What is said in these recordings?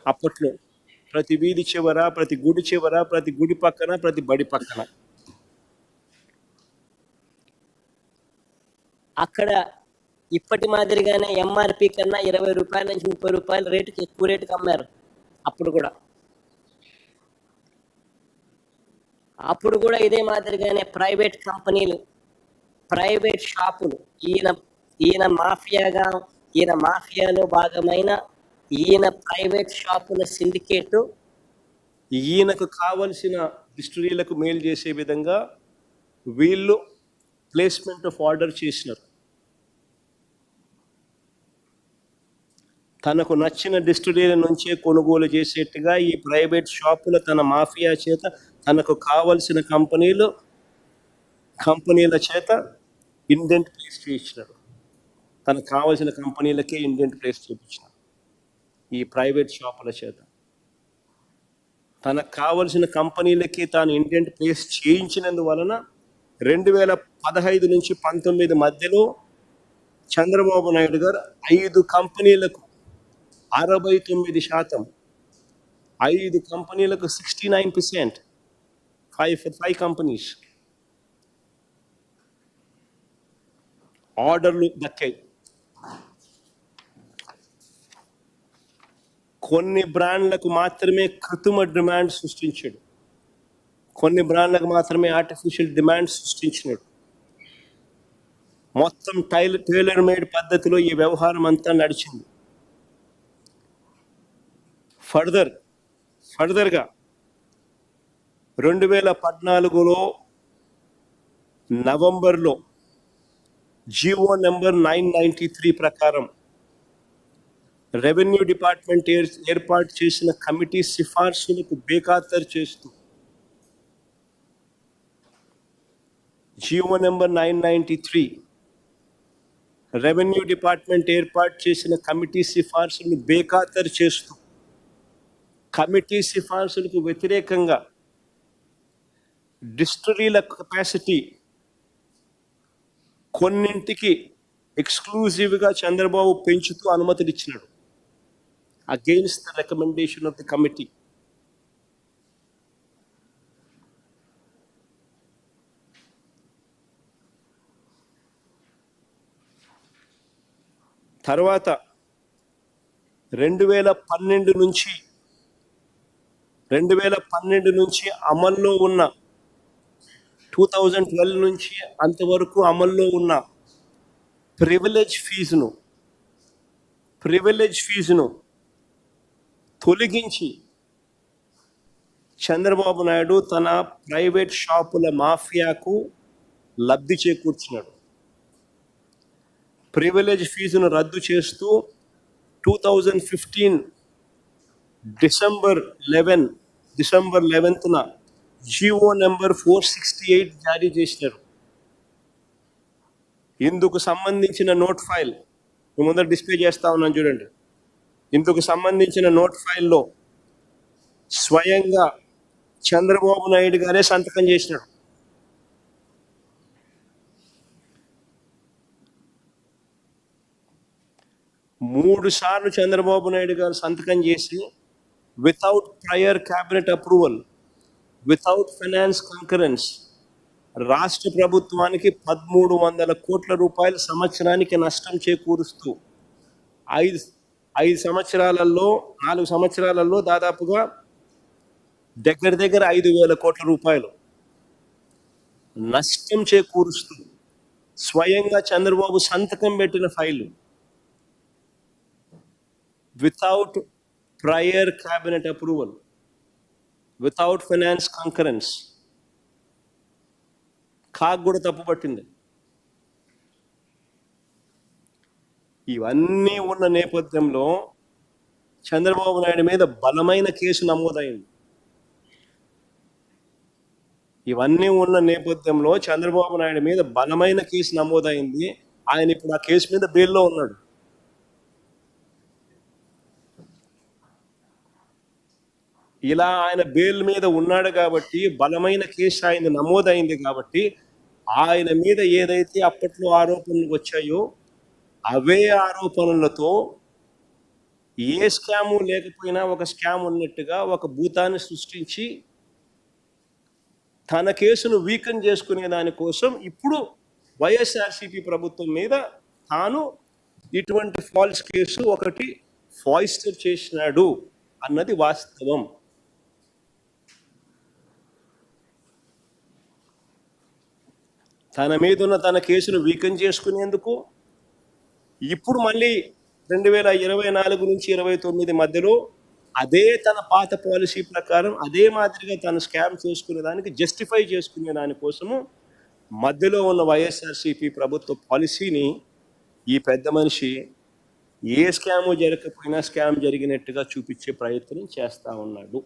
అప్పట్లో ప్రతి వీధి చివర, ప్రతి గుడి చివర, ప్రతి గుడి పక్కన, ప్రతి బడి పక్కన. అక్కడ ఇప్పటి మాదిరిగానే ఎంఆర్పి కన్నా 20 రూపాయల నుంచి 30 రూపాయల రేటుకి ఎక్కువ రేటుకి అమ్మారు అప్పుడు కూడా ఇదే మాదిరిగానే ప్రైవేట్ కంపెనీలు, ప్రైవేట్ షాపులు, ఈయన మాఫియాలో భాగమైన ఈయన ప్రైవేట్ షాపుల సిండికేటు ఈయనకు కావలసిన డిస్ట్రిక్టులకు మేలు చేసే విధంగా వీళ్ళు ప్లేస్మెంట్ ఆఫ్ ఆర్డర్ చేసినారు. తనకు నచ్చిన డిస్ట్రిక్టుల నుంచే కొనుగోలు చేసేట్టుగా ఈ ప్రైవేట్ షాపుల తన మాఫియా చేత తనకు కావలసిన కంపెనీల చేత ఇండెంట్ ప్లేస్ చేయించినారు. తనకు కావలసిన కంపెనీలకే ఇండెంట్ ప్లేస్ చేయించినారు ఈ ప్రైవేట్ షాపుల చేత. తనకు కావలసిన కంపెనీలకి తాను ఇండెంట్ ప్లేస్ చేయించినందువలన 2015 నుంచి 19 మధ్యలో చంద్రబాబు నాయుడు గారు 5 కంపెనీలకు 69%, 5 కంపెనీలకు 69%, 5 కంపెనీస్ ఆర్డర్లు దక్కాయి. కొన్ని బ్రాండ్లకు మాత్రమే కృత్రిమ డిమాండ్ సృష్టించాడు, కొన్ని బ్రాండ్లకు మాత్రమే ఆర్టిఫిషియల్ డిమాండ్ సృష్టించినాడు. మొత్తం టైలర్ మేడ్ పద్ధతిలో ఈ వ్యవహారం అంతా నడిచింది. ఫర్దర్గా 2014లో నవంబర్లో జీవో నెంబర్ 993 ప్రకారం రెవెన్యూ డిపార్ట్మెంట్ ఏర్పాటు చేసిన కమిటీ సిఫార్సులకు బేఖాతరు చేస్తూ జీవో నెంబర్ 993 రెవెన్యూ డిపార్ట్మెంట్ ఏర్పాటు చేసిన కమిటీ సిఫార్సులను బేఖాతరు చేస్తూ కమిటీ సిఫార్సులకు వ్యతిరేకంగా డిస్టిలరీల కెపాసిటీ కొన్నింటికి ఎక్స్క్లూజివ్గా చంద్రబాబు పెంచుతూ అనుమతులు ఇచ్చినాడు against the recommendation of the committee. తర్వాత 2012 నుంచి అమల్లో ఉన్న 2012 నుంచి అంతవరకు అమల్లో ఉన్న ప్రివిలేజ్ ఫీజును తొలగించి చంద్రబాబు నాయుడు తన ప్రైవేట్ షాపుల మాఫియాకు లబ్ధి చేకూర్చినాడు. ప్రివిలేజ్ ఫీజును రద్దు చేస్తూ 2015 డిసెంబర్ 11న జీవో నెంబర్ 468 జారీ చేసినారు. ఇందుకు సంబంధించిన నోట్ ఫైల్ ముందర డిస్ప్లే చేస్తా ఉన్నాను చూడండి. ఇందుకు సంబంధించిన నోట్ ఫైల్లో స్వయంగా చంద్రబాబు నాయుడు గారే సంతకం చేసినాడు. మూడు సార్లు చంద్రబాబు నాయుడు గారు సంతకం చేసి without prior cabinet approval, without finance concurrence రాష్ట్ర ప్రభుత్వానికి 1300 కోట్ల రూపాయలు సంవత్సరానికి నష్టం చేకూరుస్తూ 4 సంవత్సరాలలో దాదాపుగా దగ్గర 5,000 కోట్ల రూపాయలు నష్టం చేకూరుస్తూ స్వయంగా చంద్రబాబు సంతకం పెట్టిన file without prior cabinet approval, without finance concurrence కూడా తప్పు పట్టింది. ఇవన్నీ ఉన్న నేపథ్యంలో చంద్రబాబు నాయుడు మీద బలమైన కేసు నమోదైంది. ఆయన ఇప్పుడు ఆ కేసు మీద బెయిల్లో ఉన్నాడు. ఇలా ఆయన బెయిల్ మీద ఉన్నాడు కాబట్టి, బలమైన కేసు ఆయన నమోదైంది కాబట్టి ఆయన మీద ఏదైతే అప్పట్లో ఆరోపణలు వచ్చాయో అవే ఆరోపణలతో ఏ స్కాము లేకపోయినా ఒక స్కామ్ ఉన్నట్టుగా ఒక భూతాన్ని సృష్టించి తన కేసును వీకెన్ చేసుకునే దానికోసం ఇప్పుడు వైఎస్ఆర్సీపీ ప్రభుత్వం మీద తాను ఇటువంటి ఫాల్స్ కేసు ఒకటి ఫాయిస్టర్ చేసినాడు అన్నది వాస్తవం. తన మీద ఉన్న తన కేసును వీకెన్ చేసుకునేందుకు ఇప్పుడు మళ్ళీ 2024 నుంచి 29 మధ్యలో అదే తన పాత పాలసీ ప్రకారం అదే మాదిరిగా తను స్కామ్ చేసుకునే దానికి జస్టిఫై చేసుకునే దానికోసము మధ్యలో ఉన్న వైఎస్ఆర్సీపీ ప్రభుత్వ పాలసీని ఈ పెద్ద మనిషి ఏ స్కాము జరగకపోయినా స్కామ్ జరిగినట్టుగా చూపించే ప్రయత్నం చేస్తా ఉన్నాడు.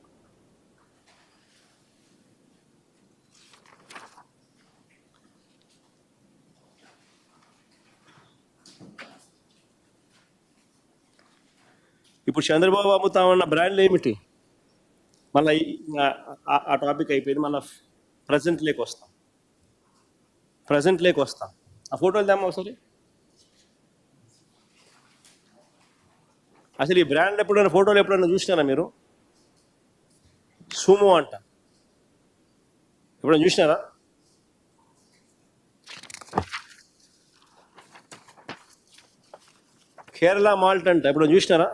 ఇప్పుడు చంద్రబాబు అమ్ముతా ఉన్న బ్రాండ్లు ఏమిటి? మళ్ళీ ఆ టాపిక్ అయిపోయింది. మళ్ళీ ప్రజెంట్లోకి వస్తాం. ఆ ఫోటోలు తెమ్మ ఒకసారి. అసలు ఈ బ్రాండ్ ఫోటోలు ఎప్పుడైనా చూసినారా మీరు? సుమో అంట, ఎప్పుడైనా చూసినారా? కేరళ మాల్ట్ అంట, ఎప్పుడైనా చూసినారా?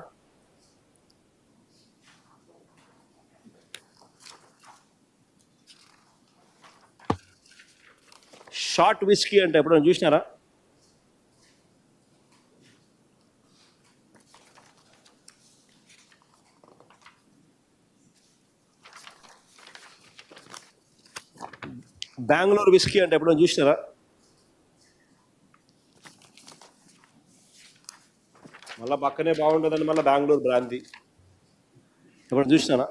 షార్ట్ విస్కీ అంటే ఎప్పుడైనా చూసినారా? బెంగళూరు విస్కీ అంటే ఎప్పుడైనా చూసినారా? మళ్ళీ పక్కనే బాగుంటుందండి, మళ్ళీ బెంగళూరు బ్రాంతి ఎప్పుడైనా చూసినారా?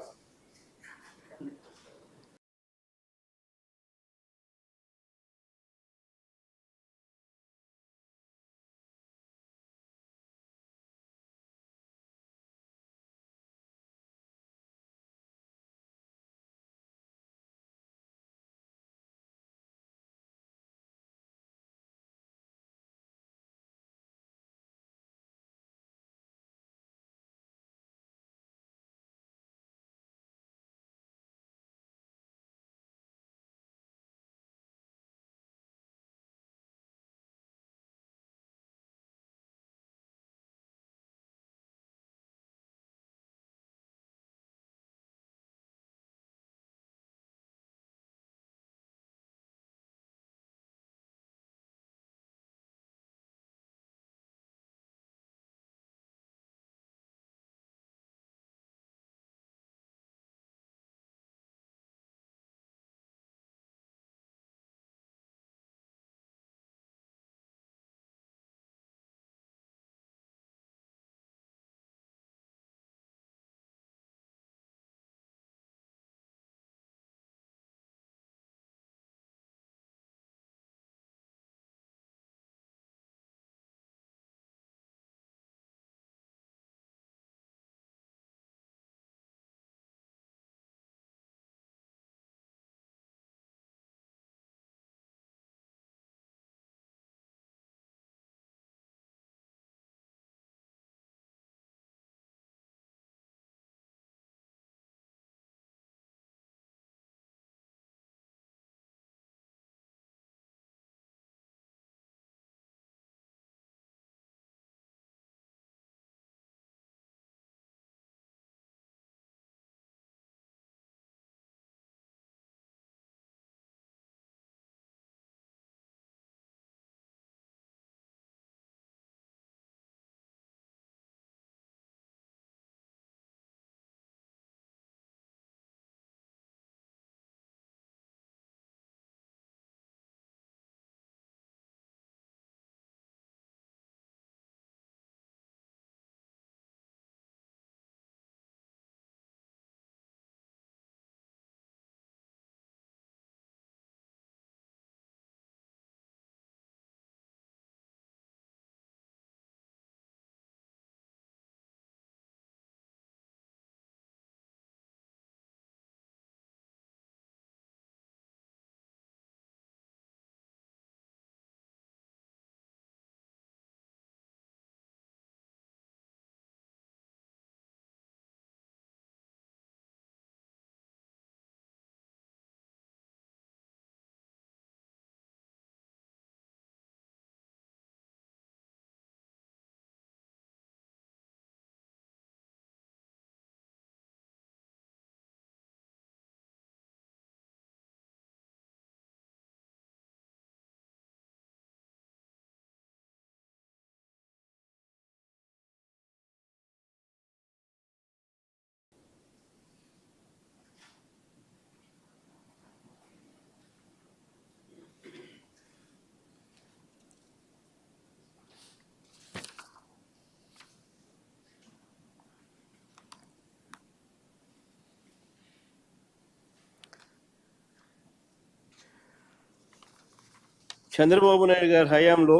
చంద్రబాబు నాయుడు గారి హయాంలో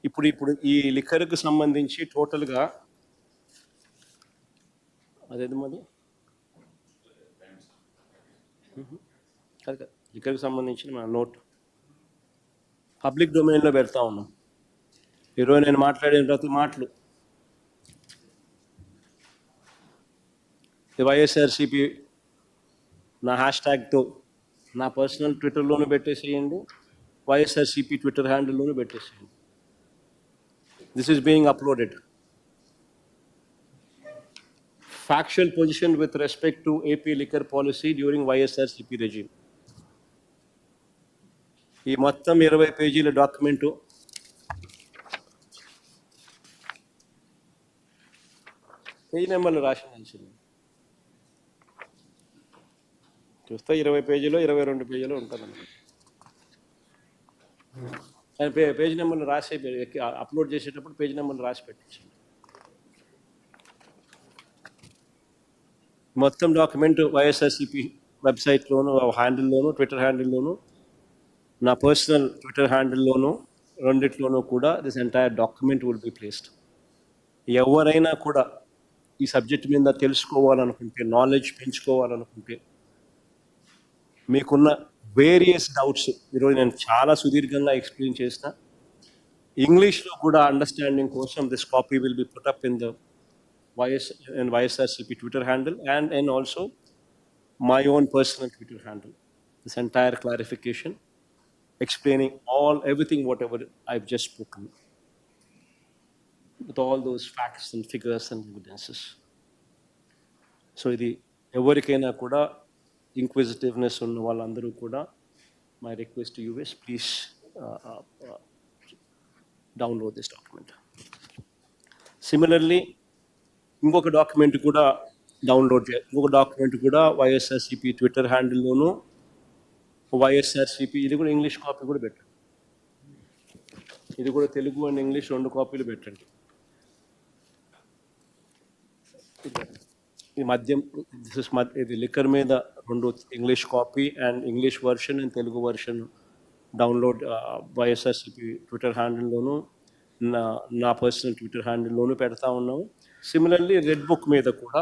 ఇప్పుడు ఈ లిక్కర్కు సంబంధించి టోటల్గా అదేది మరి లిక్కర్కి సంబంధించిన మన నోట్ పబ్లిక్ డొమైన్లో పెడతా ఉన్నాం. ఈరోజు నేను మాట్లాడిన ప్రతి మాటలు వైఎస్ఆర్సీపీ నా హ్యాష్ ట్యాగ్తో నా పర్సనల్ ట్విట్టర్లోనూ పెట్టేసేయండి, వైఎస్ఆర్సీపీ ట్విట్టర్ హ్యాండిల్లోనూ పెట్టేసేయండి. This is being uploaded. Factual position with respect to AP liquor policy during YSRCP regime. ఈ మొత్తం 20 పేజీల డాక్యుమెంటు పేజీ నెంబర్లు రాసింది చూస్తే 20 పేజీలో 22 పేజీలో ఉంటుందండి. కానీ పేజీ నెంబర్లు రాసి అప్లోడ్ చేసేటప్పుడు పేజీ నెంబర్లు రాసి పెట్టించండి. మొత్తం డాక్యుమెంట్ వైఎస్ఆర్సీపీ వెబ్సైట్లోను హ్యాండిల్లోను ట్విట్టర్ హ్యాండిల్లోను నా పర్సనల్ ట్విట్టర్ హ్యాండిల్లోను రెండిట్లోనూ కూడా this entire document will be placed. ఎవరైనా కూడా ఈ సబ్జెక్ట్ మీద తెలుసుకోవాలనుకుంటే, నాలెడ్జ్ పెంచుకోవాలనుకుంటే, మీకున్న వేరియస్ డౌట్స్ ఈరోజు నేను చాలా సుదీర్ఘంగా ఎక్స్ప్లెయిన్ చేసిన, ఇంగ్లీష్లో కూడా అండర్స్టాండింగ్ కోసం this copy will be put up in the YSRCP Twitter handle and also my own personal Twitter handle. This entire clarification explaining everything whatever I've just spoken with all those facts and figures and evidences. So ఇది ఎవరికైనా కూడా inquisitiveness ఉన్న వాళ్ళందరూ కూడా my request to you is please download this document. Similarly, ఇంకొక document కూడా download చేయాలి. ఇంకొక డాక్యుమెంట్ కూడా వైఎస్ఆర్సీపీ ట్విట్టర్ హ్యాండిల్లోనూ వైఎస్ఆర్సీపీ, ఇది కూడా ఇంగ్లీష్ కాపీ కూడా పెట్టండి. ఇది కూడా తెలుగు అండ్ ఇంగ్లీష్ 2 కాపీలు పెట్టండి. ఈ మధ్యం ఇది లిక్కర్ మీద 2 English copy and English version and Telugu version download YSRCP Twitter హ్యాండిల్లోనూ నా పర్సనల్ ట్విట్టర్ హ్యాండిల్లోనూ పెడతా ఉన్నాము. సిమిలర్లీ రెడ్ బుక్ మీద కూడా,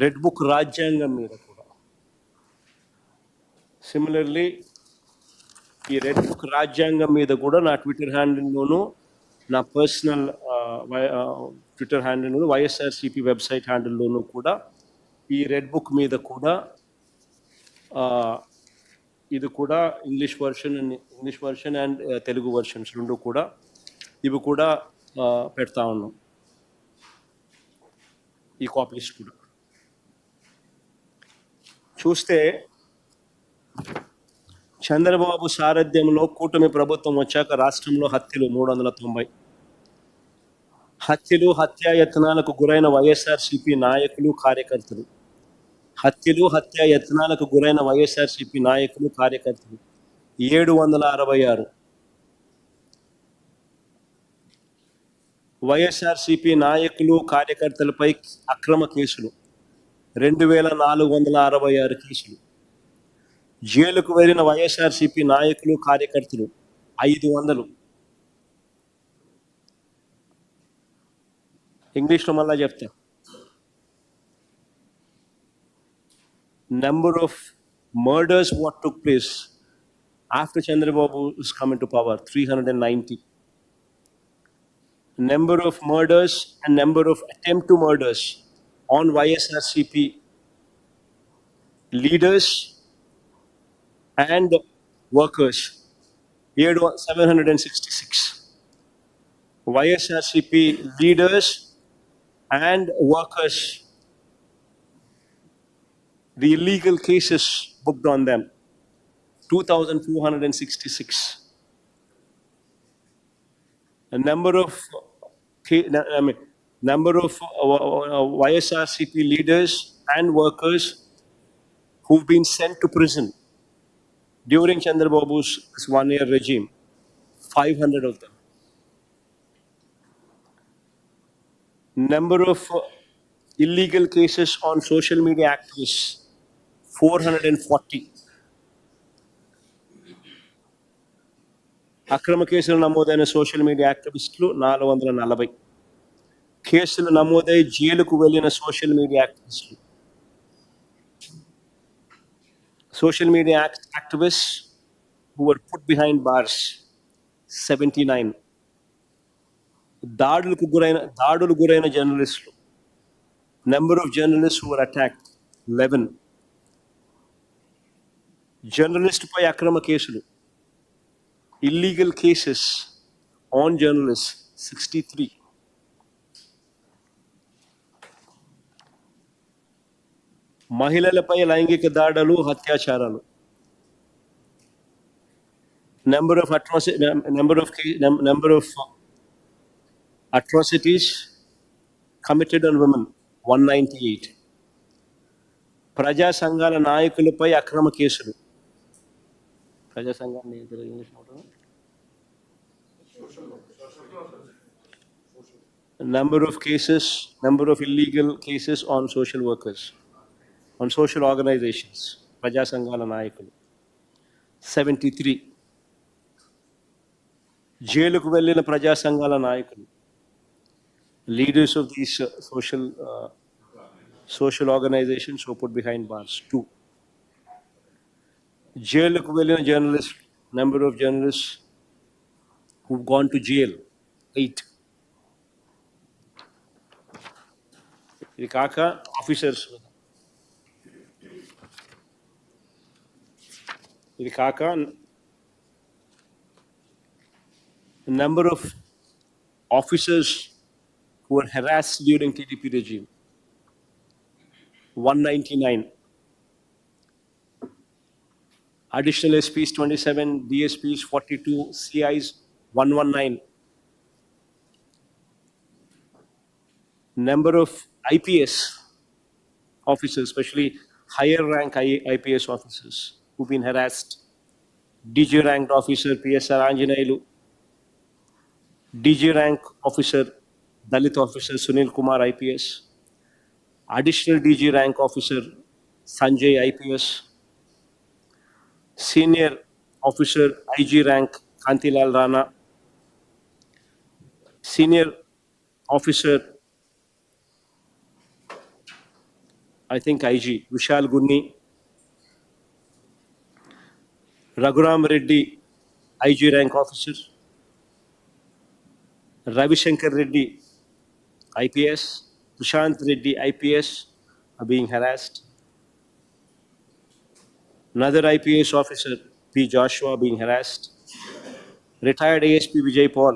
రెడ్ బుక్ రాజ్యాంగం మీద కూడా, సిమిలర్లీ ఈ రెడ్ బుక్ రాజ్యాంగం మీద కూడా నా ట్విట్టర్ హ్యాండిల్లోనూ నా పర్సనల్ ట్విట్టర్ హ్యాండిల్లోనూ వైఎస్ఆర్సీపీ వెబ్సైట్ హ్యాండిల్లోనూ కూడా ఈ రెడ్ బుక్ మీద కూడా ఇది కూడా English version and Telugu versions 2 కూడా ఇవి కూడా పెడతా ఉన్నాం. ఈ కాపీస్ కూడా చూస్తే చంద్రబాబు సారథ్యంలో కూటమి ప్రభుత్వం వచ్చాక రాష్ట్రంలో హత్యలు 390, హత్యలు హత్యాయత్నాలకు గురైన వైఎస్ఆర్సీపీ నాయకులు కార్యకర్తలు, హత్యలు హత్యాయత్నాలకు గురైన వైఎస్ఆర్సీపీ నాయకులు కార్యకర్తలు 766, వైఎస్ఆర్సీపీ నాయకులు కార్యకర్తలపై అక్రమ కేసులు 2466 కేసులు, జైలుకు వెళ్ళిన వైఎస్ఆర్సీపీ నాయకులు కార్యకర్తలు 500. ఇంగ్లీష్లో మళ్ళా చెప్తా. Number of murders what took place after Chandrababu is coming to power 390. Number of murders and number of attempt to murders on YSRCP leaders and workers 766. YSRCP leaders and workers, the illegal cases booked on them 2,466. A number of YSRCP leaders and workers who've been sent to prison during Chandrababu's 1-year regime, 500 of them. Number of illegal cases on social media activists 440. అక్రమ కేసులు నమోదైన social media యాక్టివిస్టులు 440. కేసులు నమోదై జైలుకు వెళ్ళిన social media యాక్టివిస్టులు, social media activists who were put behind bars 79. దాడులు గురైన జర్నలిస్టులు, number of journalists who were attacked 11. Journalist పై అక్రమ కేసులు, illegal cases on journalists 63. మహిళలపై లైంగిక దాడులు, అత్యాచారాలు, number of atrocities committed on women 198. ప్రజా సంఘాల నాయకులపై అక్రమ కేసులు, ప్రజా సంఘాన్ని number of illegal cases on social workers, on social organizations, ప్రజా సంఘాల నాయకులు 73. జైలుకు వెళ్ళిన ప్రజా సంఘాల నాయకులు, leaders of these social organizations who put behind bars 2. జైలుకు వెళ్ళిన journalist, number of journalists who've gone to jail 8. ఇది కాక ఆఫీసర్స్, ఇది కాక number of officers who were harassed during TDP regime 199. Additional SPs 27, DSPs 42, CIs 119. Number of IPS officers, especially higher rank IPS officers who've been harassed. DG ranked officer PSR Anjaneyulu, DG rank officer Dalit officer Sunil Kumar IPS, additional DG rank officer Sanjay IPS, senior officer IG rank Kantilal Rana, senior officer I think IG Vishal Gunni, Raghuram Reddy IG rank officer, Ravi Shankar Reddy IPS, Prashant Reddy IPS are being harassed. Another IPS officer P. Joshua being harassed. Retired ASP Vijay Paul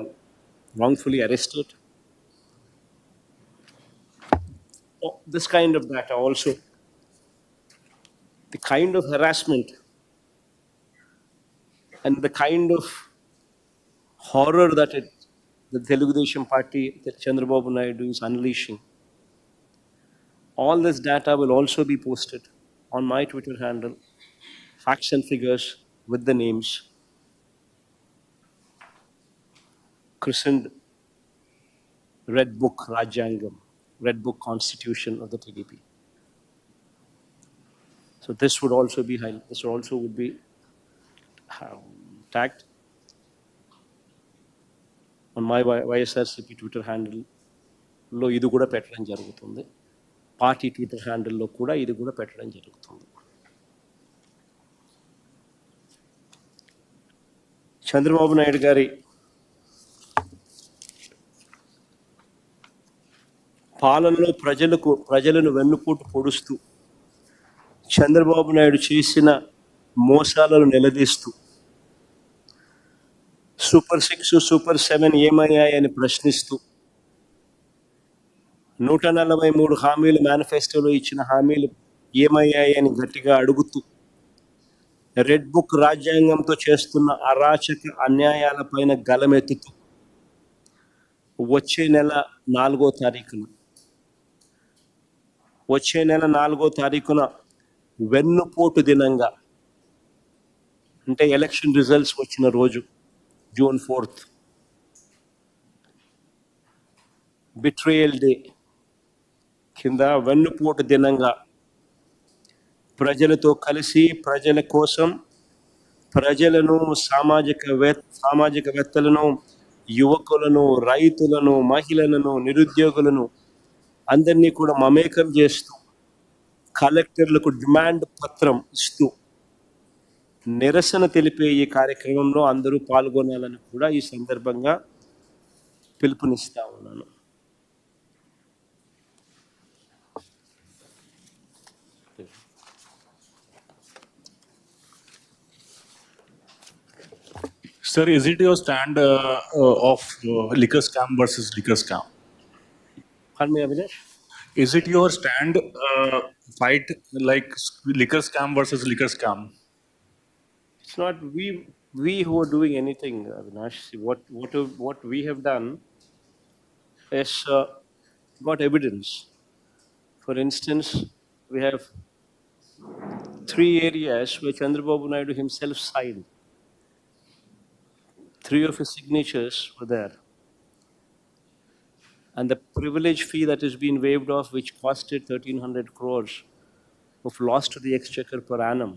wrongfully arrested. This kind of data also, the kind of harassment and the kind of horror that the Telugu Desam party, that Chandrababu Naidu is unleashing. All this data will also be posted on my Twitter handle, facts and figures with the names, christened Red Book Rajyangam, Red Book Constitution of the TDP. So this would also be tagged on my YSRCP Twitter handle లో ఇది కూడా పెట్టడం జరుగుతుంది. Party Twitter హ్యాండిల్లో కూడా ఇది కూడా పెట్టడం జరుగుతుంది. చంద్రబాబు నాయుడు గారి పాలనలో ప్రజలను వెన్నుపోటు పొడుస్తూ చంద్రబాబు నాయుడు చేసిన మోసాలను నిలదీస్తూ సూపర్ 6, సూపర్ 7 ఏమయ్యాయని ప్రశ్నిస్తూ 143 హామీలు మేనిఫెస్టోలో ఇచ్చిన హామీలు ఏమయ్యాయని గట్టిగా అడుగుతూ రెడ్ బుక్ రాజ్యాంగంతో చేస్తున్న అరాచక అన్యాయాలపైన గలమెత్తుతూ వచ్చే నెల 4వ తారీఖున వెన్నుపోటు దినంగా, అంటే ఎలక్షన్ రిజల్ట్స్ వచ్చిన రోజు June 4th, బిట్రేయల్ డే కింద వెన్నుపోటు దినంగా ప్రజలతో కలిసి ప్రజల కోసం ప్రజలను సామాజికవేత్తలను యువకులను రైతులను మహిళలను నిరుద్యోగులను అందరినీ కూడా మమేకం చేస్తూ కలెక్టర్లకు డిమాండ్ పత్రం ఇస్తూ నిరసన తెలిపే ఈ కార్యక్రమంలో అందరూ పాల్గొనాలని కూడా ఈ సందర్భంగా పిలుపునిస్తా ఉన్నాను. Sir, is it your stand of liquor scam versus liquor scam? Pardon me, Avinash? Is it your stand fight like liquor scam versus liquor scam? It's not we who are doing anything, Avinash. What we have done is got evidence. For instance, we have 3 areas where Chandrababu Naidu himself signed. 3 of his signatures were there. And the privilege fee that has been waived off, which costed 1,300 crores of loss to the exchequer per annum,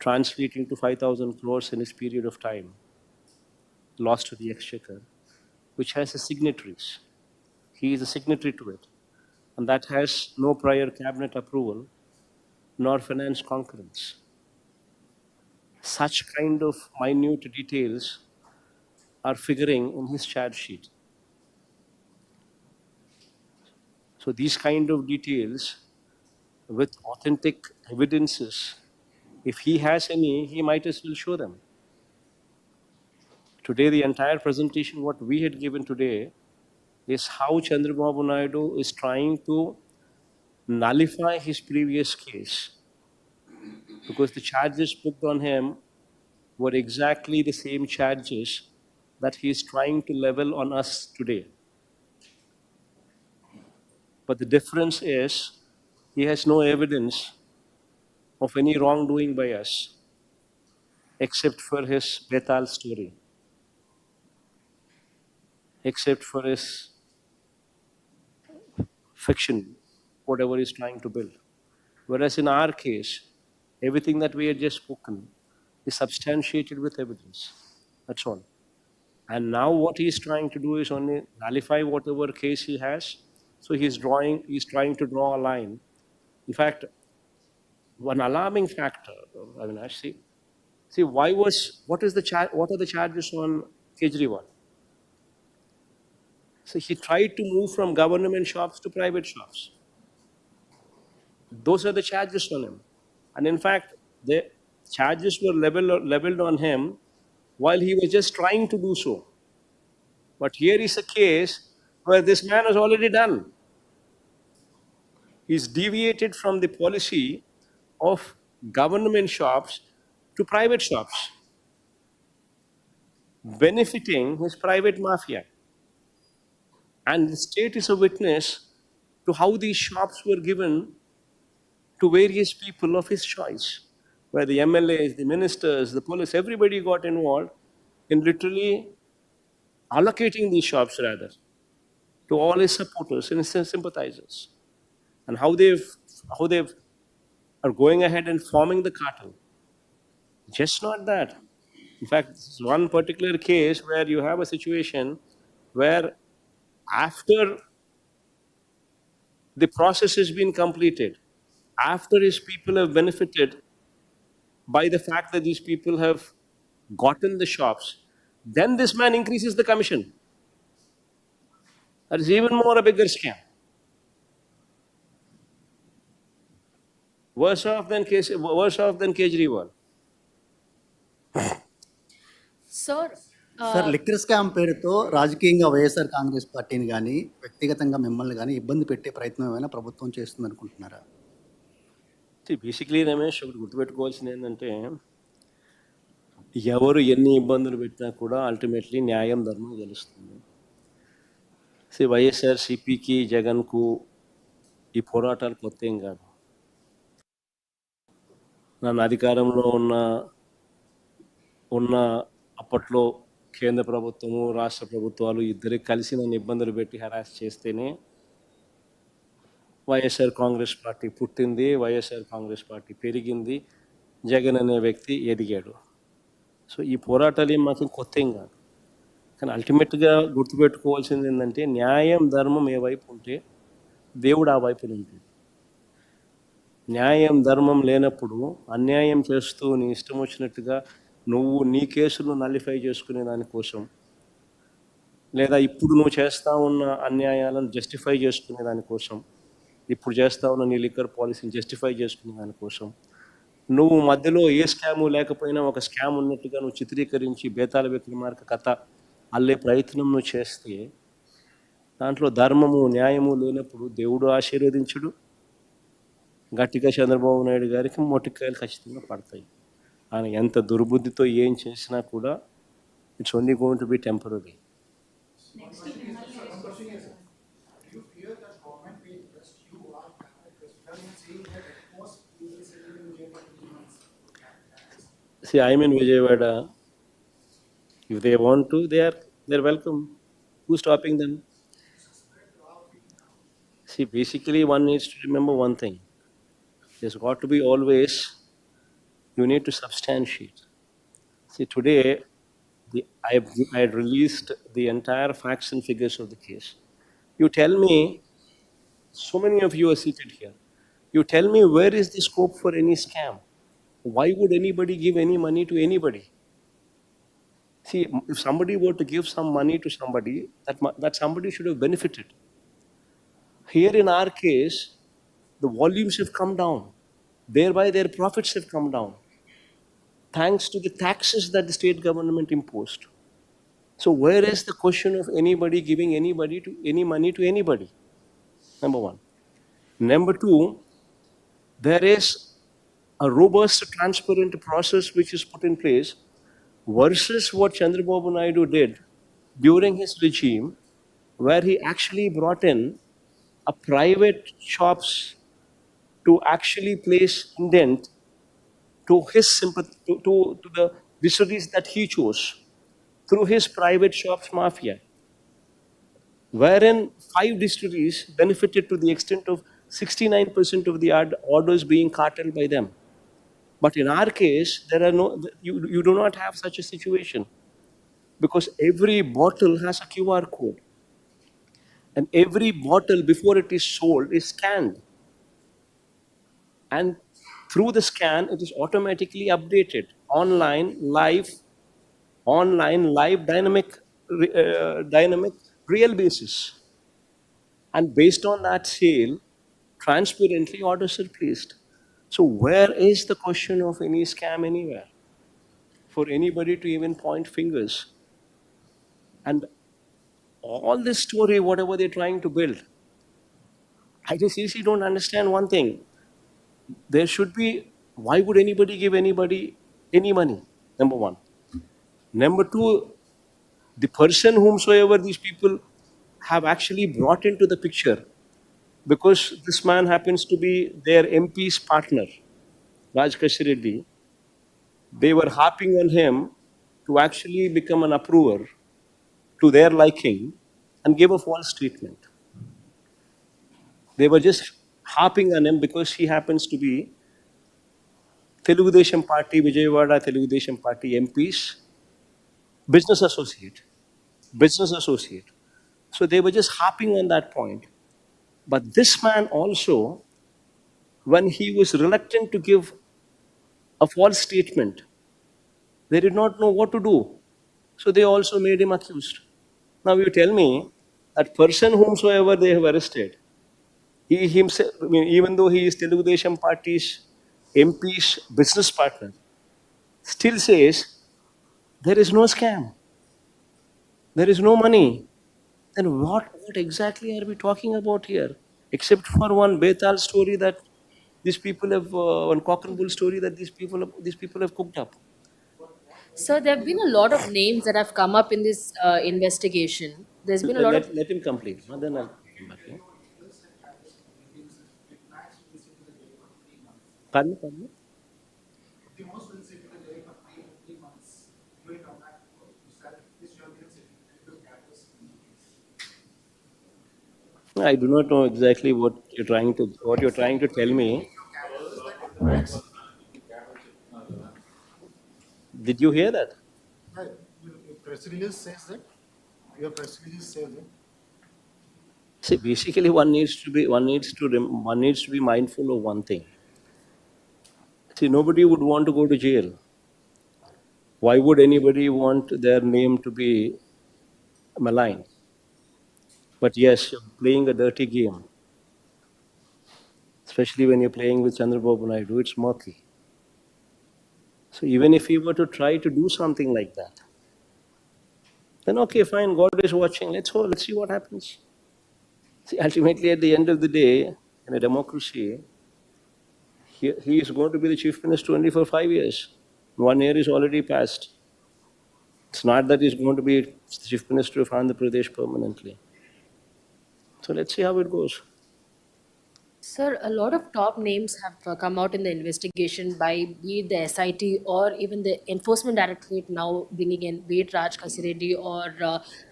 translating to 5,000 crores in this period of time, loss to the exchequer, which has the signatories. He is a signatory to it. And that has no prior cabinet approval, nor finance concurrence. Such kind of minute details are figuring in his charge sheet. So these kind of details with authentic evidences, if he has any, he might as well show them. Today, the entire presentation, what we had given today, is how Chandrababu Naidu is trying to nullify his previous case, because the charges booked on him were exactly the same charges that he is trying to level on us today. But the difference is he has no evidence of any wrongdoing by us, except for his Betal story, except for his fiction, whatever he's trying to build. Whereas in our case, everything that we had just spoken is substantiated with evidence. That's all. And now what he's trying to do is only nullify whatever case he has. So he's trying to draw a line. In fact, one alarming factor, Avinash, see what are the charges on Kejriwal? So he tried to move from government shops to private shops. Those are the charges on him. And in fact, the charges were leveled on him while he was just trying to do so. But here is a case where this man has already done. He's deviated from the policy of government shops to private shops, benefiting his private mafia. And the state is a witness to how these shops were given to various people of his choice, where the MLAs, the ministers, the police, everybody got involved in literally allocating these shops rather to all his supporters and his sympathizers, and how they are going ahead and forming the cartel. Just not that. In fact, this is one particular case where you have a situation where after the process has been completed, after his people have benefited by the fact that these people have gotten the shops, then this man increases the commission. That is even more a bigger scam. Worse off than Kejriwal. Sir sir liquor scam పేరుతో రాజకీయంగా వైఎస్ఆర్ కాంగ్రెస్ పార్టీని కానీ వ్యక్తిగతంగా మిమ్మల్ని కానీ ఇబ్బంది పెట్టే ప్రయత్నం ఏమైనా ప్రభుత్వం చేస్తుంది అనుకుంటున్నారా? బేసిక్లీ రమేష్, ఒకటి గుర్తుపెట్టుకోవాల్సింది ఏంటంటే, ఎవరు ఎన్ని ఇబ్బందులు పెట్టినా కూడా అల్టిమేట్లీ న్యాయం ధర్మం గెలుస్తుంది. వైఎస్ఆర్ సిపికి జగన్కు ఈ పోరాటాలు కొత్త ఏం కాదు. నన్ను అధికారంలో ఉన్న అప్పట్లో కేంద్ర ప్రభుత్వము రాష్ట్ర ప్రభుత్వాలు ఇద్దరికి కలిసి నన్ను ఇబ్బందులు పెట్టి హెరాస్ చేస్తేనే వైఎస్ఆర్ కాంగ్రెస్ పార్టీ పుట్టింది, వైఎస్ఆర్ కాంగ్రెస్ పార్టీ పెరిగింది, జగన్ అనే వ్యక్తి ఎదిగాడు. సో ఈ పోరాటాలు ఏం మాత్రం కొత్త ఏం కాదు. కానీ అల్టిమేట్గా గుర్తుపెట్టుకోవాల్సింది ఏంటంటే న్యాయం ధర్మం ఏ వైపు ఉంటే దేవుడు ఆ వైపున ఉంటుంది. న్యాయం ధర్మం లేనప్పుడు అన్యాయం చేస్తూ నీ ఇష్టం వచ్చినట్టుగా నువ్వు నీ కేసును నల్లిఫై చేసుకునే దానికోసం, లేదా ఇప్పుడు నువ్వు చేస్తూ ఉన్న అన్యాయాలను జస్టిఫై చేసుకునే దానికోసం, ఇప్పుడు చేస్తూ ఉన్న నీ లిక్కర్ పాలసీని జస్టిఫై చేసుకునే దానికోసం, నువ్వు మధ్యలో ఏ స్కాము లేకపోయినా ఒక స్కామ్ ఉన్నట్టుగా నువ్వు చిత్రీకరించి బేతాళ విక్రమార్క కథ అల్లే ప్రయత్నం నువ్వు చేస్తే దాంట్లో ధర్మము న్యాయము లేనప్పుడు దేవుడు ఆశీర్వదించుడు. గట్టిగా చంద్రబాబు నాయుడు గారికి మొటికాయలు ఖచ్చితంగా పడతాయి. ఆయన ఎంత దుర్బుద్ధితో ఏం చేసినా కూడా it's only going to be temporary. See, I'm in Vijayawada. If they want to, they're welcome. Who's stopping them? See, basically one needs to remember one thing. There's got to be always, you need to substantiate. See, today I had released the entire facts and figures of the case. You tell me, so many of you are seated here. You tell me, where is the scope for any scam? Why would anybody give any money to anybody? See, if somebody were to give some money to somebody, that somebody should have benefited. Here in our case, the volumes have come down. Thereby, their profits have come down, thanks to the taxes that the state government imposed. So, where is the question of anybody giving any money to anybody? Number one. Number two, there is a robust, transparent process which is put in place versus what Chandrababu Naidu did during his regime, where he actually brought in a private shops to actually place indent to his sympathy, to the distilleries that he chose through his private shops mafia, wherein 5 distilleries benefited to the extent of 69% of the orders being carteled by them. But in our case, you do not have such a situation, because every bottle has a QR code. And every bottle, before it is sold, is scanned. And through the scan, it is automatically updated online, live, dynamic, real basis. And based on that sale, transparently orders are placed. So where is the question of any scam anywhere? For anybody to even point fingers. And all this story, whatever they're trying to build, I just seriously don't understand one thing. There should be, why would anybody give anybody any money? Number one. Number two, the person whomsoever these people have actually brought into the picture, because this man happens to be their MP's partner, Raj Reddy, they were harping on him to actually become an approver to their liking and give a false statement. They were just harping on him because he happens to be Telugu Desam Party, Vijayawada Telugu Desam Party MP's business associate. So they were just harping on that point. But this man also, when he was reluctant to give a false statement, they did not know what to do. So they also made him accused. Now you tell me, that person whomsoever they have arrested, he himself, I mean, even though he is Telugu Desam Party's MP's business partner, still says there is no scam, there is no money. Then what exactly are we talking about here? Except for one Betal story that these people have, one cock and bull story that these people have cooked up. Sir, there have been a lot of names that have come up in this investigation. There's been a lot of. Let him complete. Then I'll come back. Yeah? Pardon? I do not know exactly what you're trying to tell me. Did you hear that? Your press release says that. Your press release says that. See, basically, one needs to be mindful of one thing. See, nobody would want to go to jail. Why would anybody want their name to be maligned? But yes, you're playing a dirty game, especially when you're playing with Chandrababu Naidu. It's murky. So even if he were to try to do something like that, then okay, fine. God is watching. Let's see what happens. See, ultimately, at the end of the day, in a democracy, he is going to be the chief minister only for 5 years. 1 year is already passed. It's not that he's going to be chief minister of Andhra Pradesh permanently. So let's see how it goes. Sir, a lot of top names have come out in the investigation by be it the SIT or even the Enforcement Directorate now bringing in, be it Raj Kasireddy or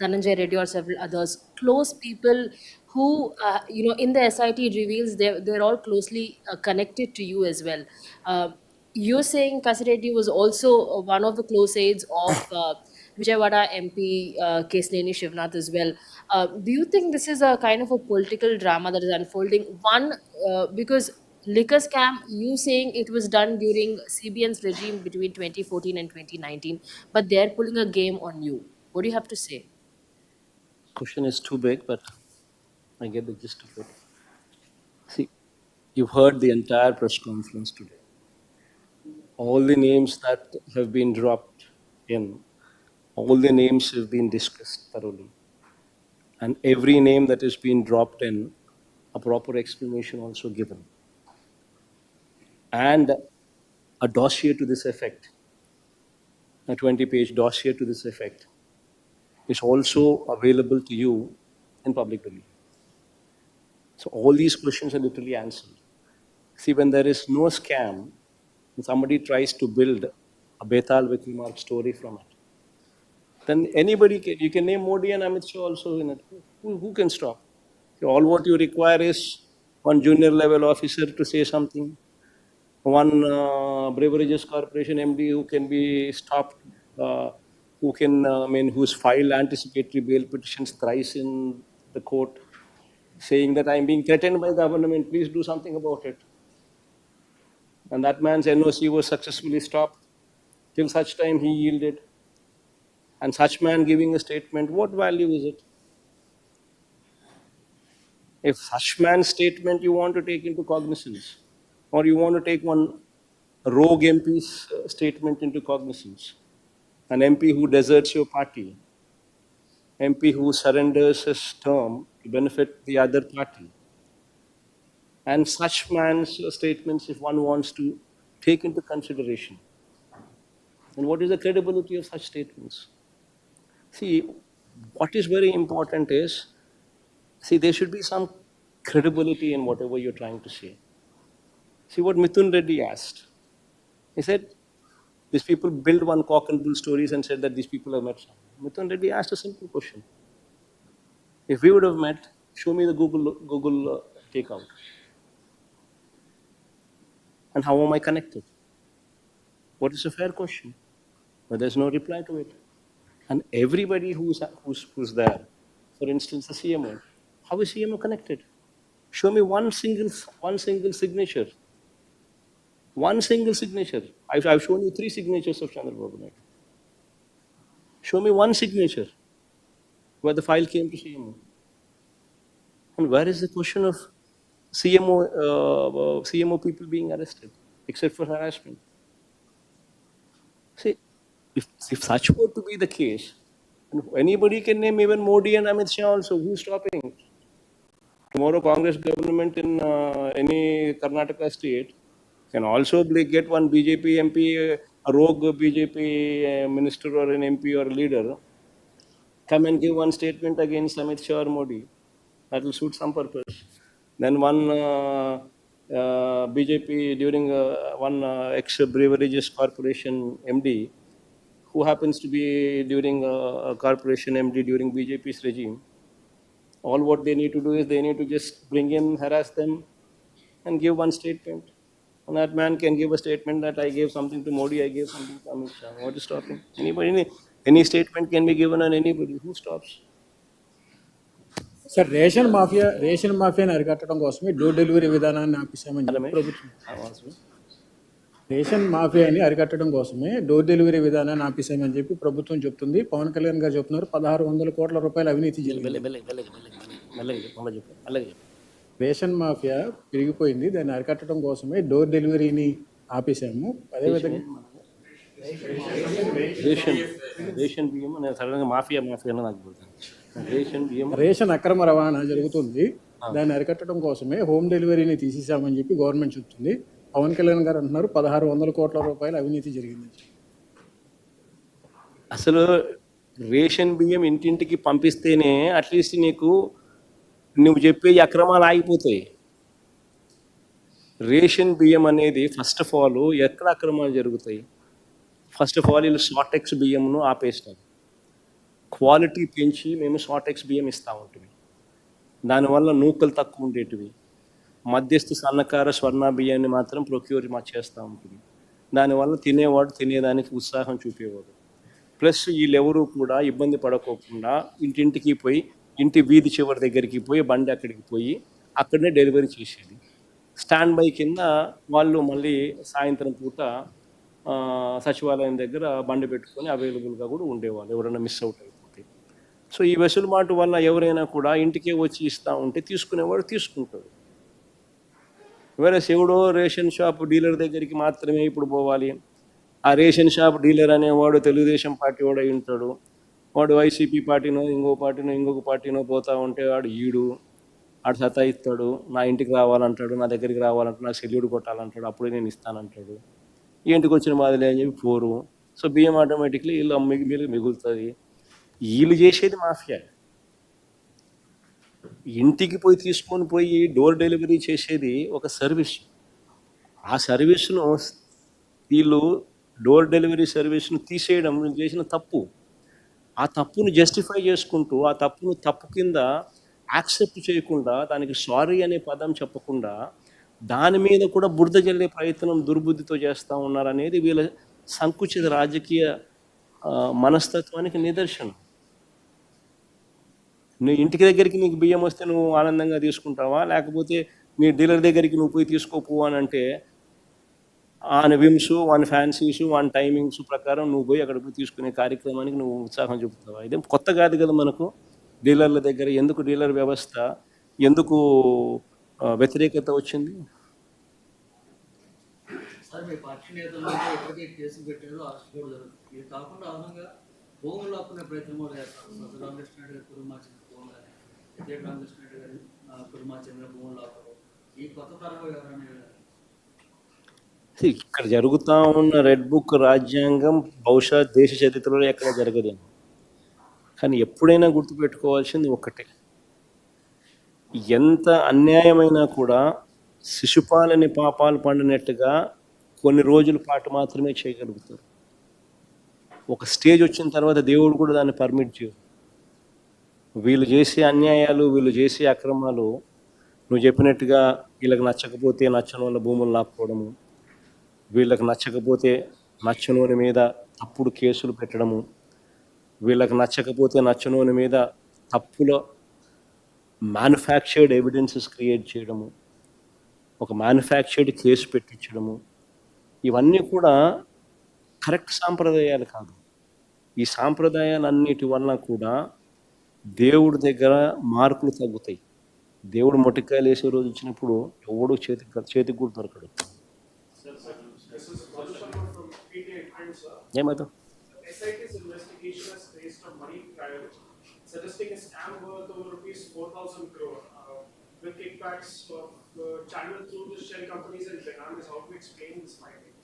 Dhananjay Reddy or several others, close people who, in the SIT it reveals they're all closely connected to you as well. You're saying Kasireddy was also one of the close aides of Vijayawada MP Kesneni Shivnath as well. Do you think this is a kind of a political drama that is unfolding? One, because liquor scam, you saying it was done during CBN's regime between 2014 and 2019, but they're pulling a game on you. What do you have to say? Question is too big, but I get the gist of it. See, you've heard the entire press conference today. All the names that have been dropped in, all the names have been discussed thoroughly. And every name that has been dropped in, a proper explanation also given. And a dossier to this effect, a 20-page dossier to this effect, is also available to you in public domain. So all these questions are literally answered. See, when there is no scam, and somebody tries to build a Betal Vikramark story from it, then anybody can, you can name Modi and Amit Shah also in it. Who can stop? So all what you require is one junior level officer to say something, one Beverages Corporation MD who can be stopped, who's filed anticipatory bail petitions thrice in the court, saying that I'm being threatened by government, please do something about it. And that man's NOC was successfully stopped till such time he yielded. And such man giving a statement, what value is it? If such man's statement you want to take into cognizance, or you want to take one rogue MP's statement into cognizance, an MP who deserts your party, MP who surrenders his term to benefit the other party, and such man's statements, if one wants to take into consideration, then what is the credibility of such statements? See, what is very important is, see, there should be some credibility in whatever you're trying to say. See what Mithun Reddy asked. He said, these people built one cock and bull stories and said that these people have met someone. Mithun Reddy asked a simple question. If we would have met, show me the Google takeout. And how am I connected? What is a fair question? But there's no reply to it. And everybody who's there, for instance, the CMO, how is CMO connected? Show me one single signature. One single signature. I've shown you 3 signatures of Chandrababu Naidu. Show me one signature where the file came to CMO. And where is the question of CMO people being arrested, except for harassment? See, if such were to be the case, anybody can name even Modi and Amit Shah also. Who's stopping? Tomorrow, Congress government in any Karnataka state can also get one BJP MP, a rogue BJP minister or an MP or a leader, come and give one statement against Amit Shah or Modi. That will suit some purpose. Then one BJP during one ex-Beverages Corporation MD, who happens to be during a corporation MD during BJP's regime, All what they need to do is they need to just bring in, harass them, and give one statement. And that man can give a statement that I gave something to Modi, I gave something to Amit Shah. What is stopping? Any statement can be given on anybody. Who stops? Sir ration మాఫియాని అరికట్టడం కోసమే door delivery విధానాన్ని ఆపేశామని చెప్పి ప్రభుత్వం ration మాఫియాని అరికట్టడం కోసమే door delivery విధానాన్ని ఆపేశామని చెప్పి ప్రభుత్వం చెప్తుంది. పవన్ కళ్యాణ్ గారు చెప్తున్నారు 1600 కోట్ల రూపాయల అవినీతి జరిగింది. రేషన్ మాఫియా పెరిగిపోయింది, దాన్ని అరికట్టడం కోసమే డోర్ డెలివరీని ఆపేశాము. అదేవిధంగా రేషన్ బియ్యం సడన్గా మాఫియా నాకు పోతాను. రేషన్ అక్రమ రవాణా జరుగుతుంది, దాన్ని అరికట్టడం కోసమే హోమ్ డెలివరీని తీసేసామని చెప్పి గవర్నమెంట్ చెప్తుంది. పవన్ కళ్యాణ్ గారు అంటున్నారు 1600 కోట్ల రూపాయల అవినీతి జరిగింది. అసలు రేషన్ బియ్యం ఇంటింటికి పంపిస్తేనే అట్లీస్ట్ నువ్వు చెప్పే అక్రమాలు ఆగిపోతాయి. రేషన్ బియ్యం అనేది ఫస్ట్ ఆఫ్ ఆల్ ఎక్కడ అక్రమాలు జరుగుతాయి? ఫస్ట్ ఆఫ్ ఆల్ వీళ్ళు షార్టెక్స్ బియ్యంను ఆపేస్తారు. క్వాలిటీ పెంచి మేము షార్టెక్స్ బియ్యం ఇస్తూ ఉంటుంది. దానివల్ల నూకలు తక్కువ ఉండేటివి, మధ్యస్థ సన్నకార స్వర్ణ బియ్యాన్ని మాత్రం ప్రొక్యూర్ చేస్తూ ఉంటుంది. దానివల్ల తినేవాడు తినేదానికి ఉత్సాహం చూపేవాడు. ప్లస్ వీళ్ళెవరూ కూడా ఇబ్బంది పడకోకుండా ఇంటింటికి పోయి, ఇంటి వీధి చివరి దగ్గరికి పోయి, బండి అక్కడికి పోయి అక్కడనే డెలివరీ చేసేది. స్టాండ్ బై కింద వాళ్ళు మళ్ళీ సాయంత్రం పూట సచివాలయం దగ్గర బండి పెట్టుకొని అవైలబుల్గా కూడా ఉండేవాళ్ళు ఎవరైనా మిస్ అవుట్ అయిపోతే. సో ఈ వెసులుబాటు వల్ల ఎవరైనా కూడా ఇంటికే వచ్చి ఇస్తూ ఉంటే తీసుకునేవాడు తీసుకుంటాడు. వేరే ఎవడో రేషన్ షాప్ డీలర్ దగ్గరికి మాత్రమే ఇప్పుడు పోవాలి. ఆ రేషన్ షాప్ డీలర్ అనేవాడు తెలుగుదేశం పార్టీ వాడు అయి ఉంటాడు. వాడు వైసీపీ పార్టీనో ఇంకొక పార్టీనో పోతూ ఉంటే ఆడు సతాయిస్తాడు. నా ఇంటికి రావాలంటాడు, నా దగ్గరికి రావాలంటాడు, నాకు సెల్యూడ్ కొట్టాలంటాడు, అప్పుడే నేను ఇస్తానంటాడు. ఇంటికి వచ్చిన బాధలే అని చెప్పి పోరు. సో బియ్యం ఆటోమేటిక్లీ వీళ్ళు మిగులుతుంది. వీళ్ళు చేసేది మాఫియా. ఇంటికి పోయి తీసుకొని పోయి డోర్ డెలివరీ చేసేది ఒక సర్వీస్. ఆ సర్వీస్ను వీళ్ళు డోర్ డెలివరీ సర్వీస్ను తీసేయడం చేసిన తప్పు. ఆ తప్పును జస్టిఫై చేసుకుంటూ, ఆ తప్పును తప్పు కింద యాక్సెప్ట్ చేయకుండా, దానికి సారీ అనే పదం చెప్పకుండా దాని మీద కూడా బురద జల్లే ప్రయత్నం దుర్బుద్ధితో చేస్తూ ఉన్నారనేది వీళ్ళ సంకుచిత రాజకీయ మనస్తత్వానికి నిదర్శనం. నువ్వు ఇంటికి దగ్గరికి నీకు బియ్యం వస్తే నువ్వు ఆనందంగా తీసుకుంటావా? లేకపోతే నీ డీలర్ దగ్గరికి నువ్వు పోయి తీసుకోపో అని అంటే వాని విమ్స్, వాని ఫ్యాన్సీస్, వాని టైమింగ్స్ ప్రకారం నువ్వు పోయి అక్కడ పోయి తీసుకునే కార్యక్రమానికి నువ్వు ఉత్సాహం చూపుతావా? ఇదేం కొత్త కాదు కదా మనకు. డీలర్ల దగ్గర ఎందుకు డీలర్ వ్యవస్థ, ఎందుకు వ్యతిరేకత వచ్చింది? సార్ మీ పార్టీ నేతలు ఇప్పటికే కేసులు పెట్టారు, అరెస్ట్ కూడా జరుగుతుంది. ఇది కాకుండా అదనంగా భూములు లాక్కునే ప్రయత్నం కూడా చేస్తారు. సజ్జల రామకృష్ణారెడ్డి గారు కురుమార్చిన భూములు కానీ, విజయ రామకృష్ణారెడ్డి గారు కురుమార్చిన భూములు లాక్కరు. ఈ కొత్త తరహా ఎవరైనా ఇక్కడ జరుగుతూ ఉన్న రెడ్ బుక్ రాజ్యాంగం బహుశా దేశ చరిత్రలో ఎక్కడ జరగదేమో. కానీ ఎప్పుడైనా గుర్తుపెట్టుకోవాల్సింది ఒక్కటే, ఎంత అన్యాయమైనా కూడా శిశుపాలని పాపాలు పండినట్టుగా కొన్ని రోజుల పాటు మాత్రమే చేయగలుగుతారు. ఒక స్టేజ్ వచ్చిన తర్వాత దేవుడు కూడా దాన్ని పర్మిట్ చేయరు. వీళ్ళు చేసే అన్యాయాలు, వీళ్ళు చేసే అక్రమాలు నువ్వు చెప్పినట్టుగా వీళ్ళకి నచ్చకపోతే నచ్చని వాళ్ళ భూములు లాక్కోవడము, వీళ్ళకి నచ్చకపోతే నచ్చనోని మీద తప్పుడు కేసులు పెట్టడము, వీళ్ళకి నచ్చకపోతే నచ్చనోని మీద తప్పుల మ్యానుఫ్యాక్చర్డ్ ఎవిడెన్సెస్ క్రియేట్ చేయడము, ఒక మ్యానుఫ్యాక్చర్డ్ కేసు పెట్టించడము, ఇవన్నీ కూడా కరెక్ట్ సాంప్రదాయాలు కాదు. ఈ సాంప్రదాయాలన్నిటి వలన కూడా దేవుడి దగ్గర మార్కులు తగ్గుతాయి. దేవుడు మొట్టికాయలు వేసే రోజు వచ్చినప్పుడు ఎవడు చేతికి కూడా దొరకడు. ఏమవుతా SIT's investigation has traced a money trial suggesting a scam worth over rupees 4,000 crore with kickbacks of channeled through the shell companies in Tehran. How to explain this finding?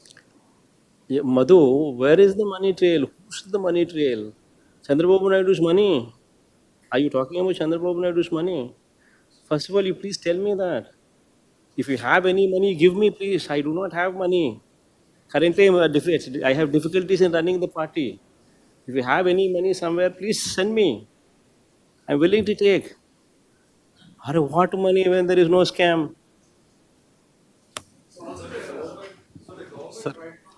Madhu, where is the money trail? Who's the money trail? Chandrababu Naidu's money? Are you talking about Chandrababu Naidu's money? First of all, you please tell me that. If you have any money, give me please. I do not have money. Currently, I have difficulties in running the party. If you have any money somewhere, please send me. I'm willing to take. Are what money when there is no scam? So the government right now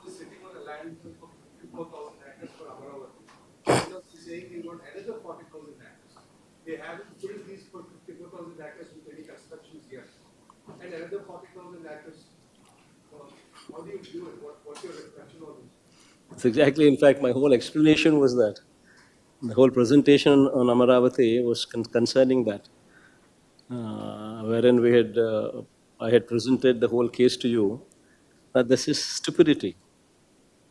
is sitting on a land for 54,000 acres for Amaravati. And now they're saying they want another 40,000 acres. They haven't built these for 54,000 acres with any constructions yet. And another 40,000 acres. How do you do it? What's your reflection on this? It's exactly, in fact, my whole explanation was that. The whole presentation on Amaravati was concerning that, wherein I had presented the whole case to you, that this is stupidity.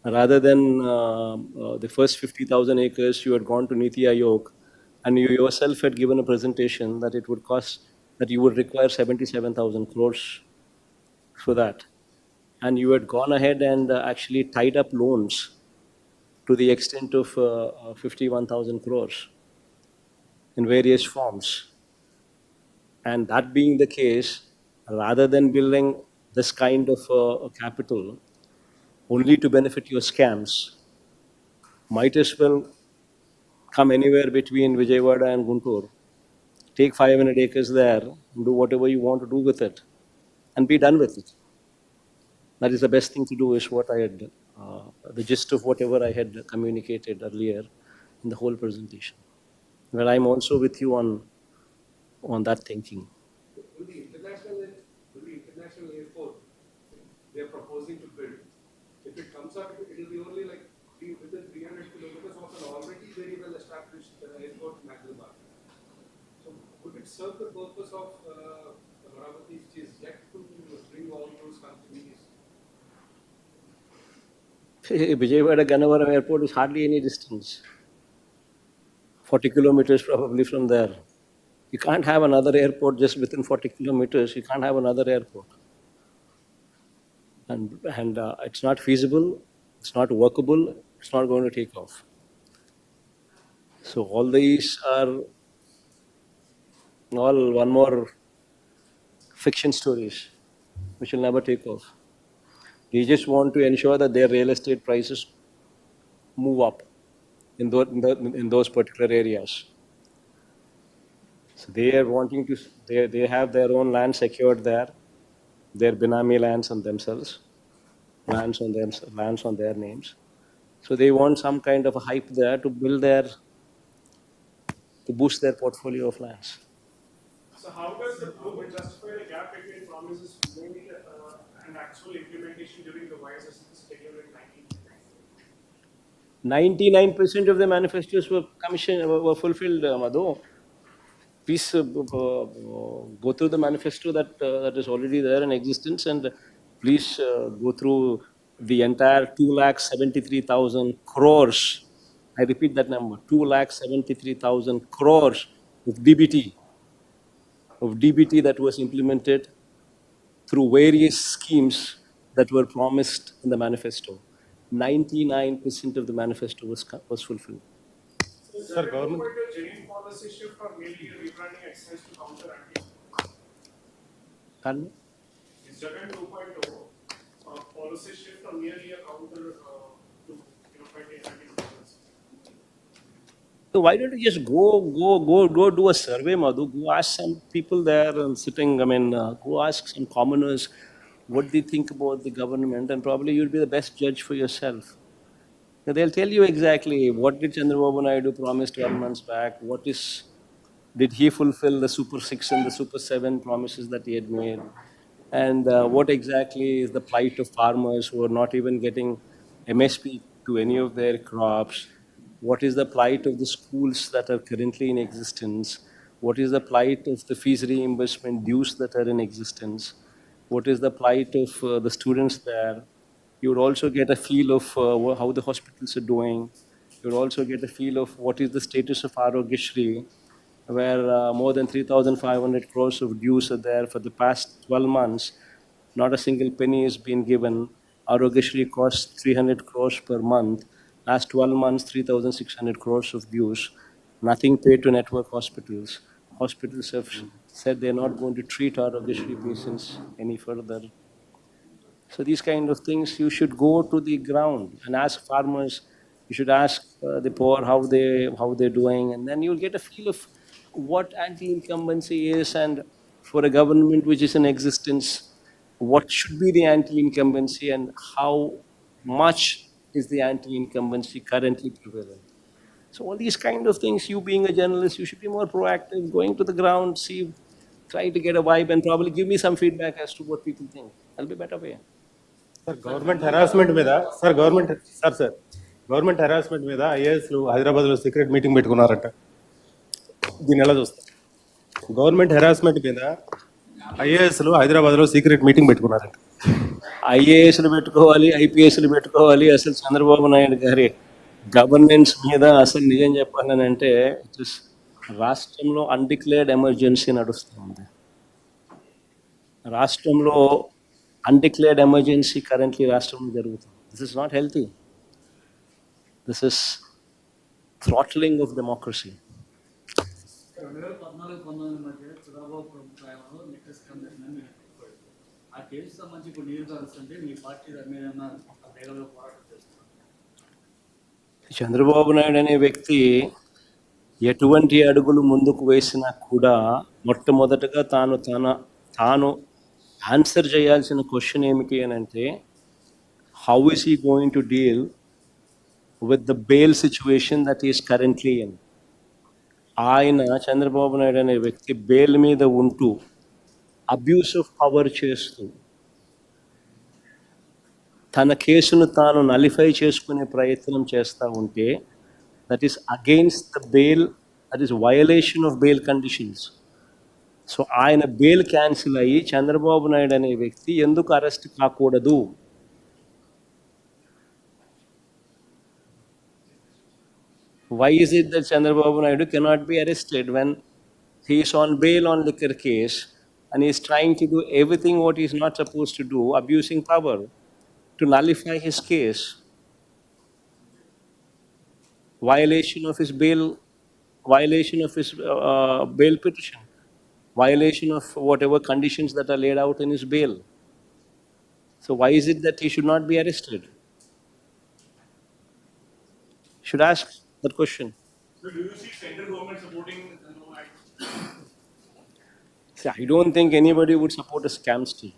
Rather than the first 50,000 acres, you had gone to Niti Aayog, and you yourself had given a presentation that it would cost, that you would require 77,000 crores for that. And you had gone ahead and actually tied up loans to the extent of 51,000 crores in various forms. And that being the case, rather than building this kind of capital only to benefit your scams, might as well come anywhere between Vijayawada and Guntur, take 500 acres there, and do whatever you want to do with it, and be done with it. That is the best thing to do, is what I had, the gist of whatever I had communicated earlier in the whole presentation. Well, I'm also with you on that thinking. Will the international airport they are proposing to build, if it comes up, it will be only like within 300 kilometers of an already very well established airport in Hyderabad. So would it serve the purpose of Amaravati, which is yet to bring all those companies? Vijayawada Gannavaram Airport is hardly any distance. 40 kilometers probably from there. You can't have another airport just within 40 kilometers. You can't have another airport. And it's not feasible, it's not workable, it's not going to take off. So all these are all one more fiction stories which will never take off. They just want to ensure that their real estate prices move up in those particular areas. So they are wanting to, they have their own land secured there, their Binami lands on themselves, lands on their names. So they want some kind of a hype there to boost their portfolio of lands. So how does the government justify the gap between promises made and actual implementation during the YSS schedule in 1990? 99% of the manifestos were fulfilled, Madhu. Please go through the manifesto that is already there in existence, and please go through the entire 2,73,000 crores. I repeat that number, 2,73,000 crores of DBT that was implemented through various schemes that were promised in the manifesto. 99% of the manifesto was fulfilled. Sir, government a genuine policy shift or merely a rebranding exercise to counter anti? Pardon me? Is Jagan 2.0 policy shift or merely a counter to fight anti-governments? So why don't you just go do a survey, Madhu? Go ask some people there and sitting. Go ask some commoners what they think about the government, and probably you'll be the best judge for yourself. They'll tell you exactly what did Chandrababu Naidu promise 12 months back. Did he fulfill the Super 6 and the Super 7 promises that he had made? And what exactly is the plight of farmers who are not even getting MSP to any of their crops? What is the plight of the schools that are currently in existence? What is the plight of the fees reimbursement dues that are in existence? What is the plight of the students there? You would also get a feel of how the hospitals are doing. You would also get a feel of what is the status of Arogyashri, where more than 3,500 crores of dues are there for the past 12 months. Not a single penny has been given. Arogyashri costs 300 crores per month. Last 12 months, 3,600 crores of dues. Nothing paid to network hospitals. Hospitals have said they're not going to treat Arogyashri patients any further. So these kind of things, you should go to the ground and ask farmers. You should ask the poor how they're doing, and then you'll get a feel of what anti-incumbency is, and for a government which is in existence, what should be the anti-incumbency and how much is the anti-incumbency currently prevalent. So all these kind of things, you being a journalist, you should be more proactive, going to the ground, see, try to get a vibe and probably give me some feedback as to what people think. That'll be a better way. Sir government harassment మీద government harassment మీద ఐఏఎస్లు హైదరాబాద్లో secret meeting పెట్టుకున్నారట. దీన్ని ఎలా చూస్తారు? Government harassment మీద ఐఏఎస్లు హైదరాబాద్లో సీక్రెట్ మీటింగ్ పెట్టుకున్నారట. ఐఏఎస్లు పెట్టుకోవాలి, ఐపీఎస్లు పెట్టుకోవాలి. అసలు చంద్రబాబు నాయుడు గారి గవర్నెన్స్ మీద అసలు నిజం చెప్పాలని అంటే రాష్ట్రంలో అన్డిక్లేర్డ్ ఎమర్జెన్సీ నడుస్తుంది. రాష్ట్రంలో అన్డిక్లేర్డ్ ఎమర్జెన్సీ కరెంట్లీ రాష్ట్రంలో జరుగుతుంది. This is not healthy. This is throttling of democracy. 2014-19 మధ్య చంద్రబాబు ప్రభుత్వంలో లిక్కర్ స్కామ్ జరిగిందని మీరు చెప్పారు. ఆ కేసు సంబంధించి ఇప్పుడు నియోజకవర్గంటే మీ పార్టీ మీద వేగంగా పోరాటం చేస్తున్నారు. చంద్రబాబు నాయుడు అనే వ్యక్తి ఎటువంటి అడుగులు ముందుకు వేసినా కూడా మొట్టమొదటగా తాను ఆన్సర్ చేయాల్సిన క్వశ్చన్ ఏమిటి అని అంటే, how is he going to deal with the bail situation that is currently in. ఆయన చంద్రబాబు నాయుడు అనే వ్యక్తి బెయిల్ మీద ఉంటూ అబ్యూస్ ఆఫ్ పవర్ చేస్తూ తన కేసును తాను నలిఫై చేసుకునే ప్రయత్నం చేస్తూ ఉంటే, that is against the bail, that is violation of bail conditions. So ఆయన బెయిల్ క్యాన్సిల్ అయ్యి చంద్రబాబు నాయుడు అనే వ్యక్తి ఎందుకు అరెస్ట్ కాకూడదు? Why is it that Chandrababu Naidu cannot be arrested when he is on bail on liquor case and he is trying to do everything what he is not supposed to do, abusing power to nullify his case? Violation of his bail petition, violation of whatever conditions that are laid out in his bail. So why is it that he should not be arrested? Should ask that question. So do you see central government supporting the no act? See, I don't think anybody would support a scam still.